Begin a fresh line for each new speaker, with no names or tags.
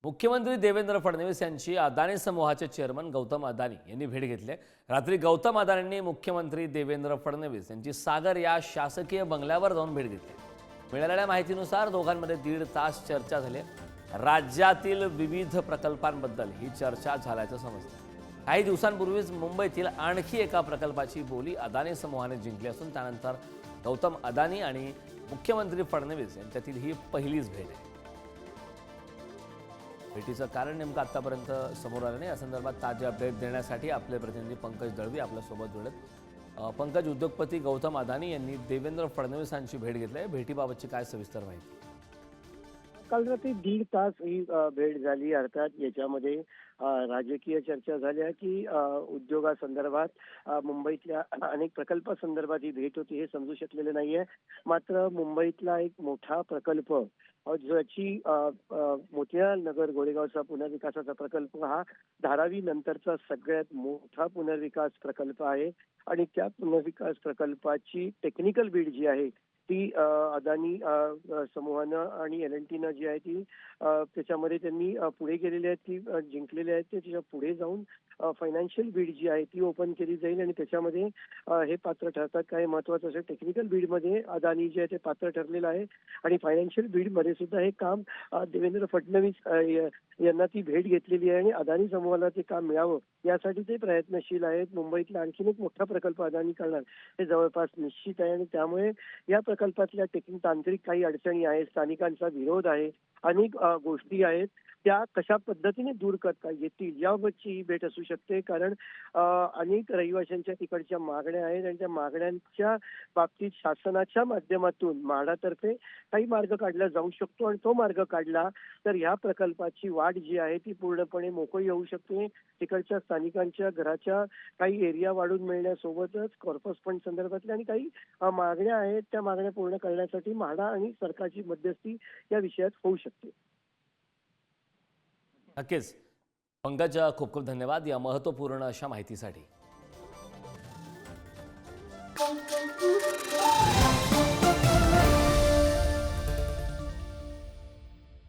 मुख्यमंत्री देवेंद्र फडणवीस यांची अदानी समूहाचे चेअरमन गौतम अदानी यांनी भेट घेतली. रात्री गौतम अदानींनी मुख्यमंत्री देवेंद्र फडणवीस यांची सागर या शासकीय बंगल्यावर जाऊन भेट घेतली. मिळालेल्या माहितीनुसार दोघांमध्ये 1.5 तास चर्चा झाली. राज्यातील विविध प्रकल्पांबद्दल ही चर्चा झाल्याचं समजतं. काही दिवसांपूर्वीच मुंबईतील आणखी एका प्रकल्पाची बोली अदानी समूहाने जिंकली असून त्यानंतर गौतम अदानी आणि मुख्यमंत्री फडणवीस यांच्यातील ही पहिलीच भेट आहे. भेटीचं कारण नेमकं आतापर्यंत समोर आलं नाही. या संदर्भात ताजे अपडेट देण्यासाठी आपले प्रतिनिधी पंकज दळवी आपल्यासोबत जोडलेत. पंकज, उद्योगपती गौतम अदानी यांनी देवेंद्र फडणवीसांची भेट घेतली आहे. भेटीबाबतची काय सविस्तर माहिती?
काल रात्री 1.5 तास ही भेट झाली. अर्थात याच्यामध्ये राजकीय चर्चा झाल्या की उद्योगासंदर्भात मुंबईतल्या अनेक प्रकल्पासंदर्भात ही भेट होती हे समजू शकलेलं नाहीये. मात्र मुंबईतला एक मोठा प्रकल्प ज्याची मोतीलाल नगर गोरेगावचा पुनर्विकासाचा प्रकल्प हा धारावी नंतरचा सगळ्यात मोठा पुनर्विकास प्रकल्प आहे आणि त्या पुनर्विकास प्रकल्पाची टेक्निकल बीड जी आहे ती अदानी समूहानं आणि L&Tनं जी आहे ती त्याच्यामध्ये त्यांनी पुढे गेलेली आहेत, ती जिंकलेली आहेत. ते त्याच्या पुढे जाऊन फायनान्शियल बीड जी आहे ती ओपन केली जाईल आणि त्याच्यामध्ये हे पात्र ठरतात. काही महत्वाचं असेल टेक्निकल बीडमध्ये अदानी जे आहे ते पात्र ठरलेलं आहे आणि फायनान्शियल बीडमध्ये सुद्धा हे काम देवेंद्र फडणवीस यांना ती भेट घेतलेली आहे आणि अदानी समूहाला ते काम मिळावं यासाठी ते प्रयत्नशील आहेत. मुंबईतला आणखीन एक मोठा प्रकल्प अदानी करणार हे जवळपास निश्चित आहे आणि त्यामुळे या प्रकल्पातल्या तांत्रिक काही अडचणी आहेत, स्थानिकांचा विरोध आहे, अनेक गोष्टी आहेत, त्या कशा पद्धतीने दूर करता येतील याबाबतची ही भेट असू शकते. कारण अनेक रहिवाशांच्या तिकडच्या मागण्या आहेत आणि त्या मागण्यांच्या बाबतीत शासनाच्या माध्यमातून म्हाडातर्फे काही मार्ग काढला जाऊ शकतो आणि तो मार्ग काढला तर ह्या प्रकल्पाची वाट जी आहे ती पूर्णपणे मोकळी होऊ शकते. तिकडच्या स्थानिकांच्या घराच्या काही एरिया वाढून मिळण्यासोबतच कॉर्पस फंड संदर्भातल्या आणि काही मागण्या आहेत त्या मागण्या पूर्ण करण्यासाठी म्हाडा आणि सरकारची मध्यस्थी या विषयात होऊ शकते.
नक्कीच पंकज, खूप खूप धन्यवाद या महत्त्वपूर्ण अशा माहितीसाठी.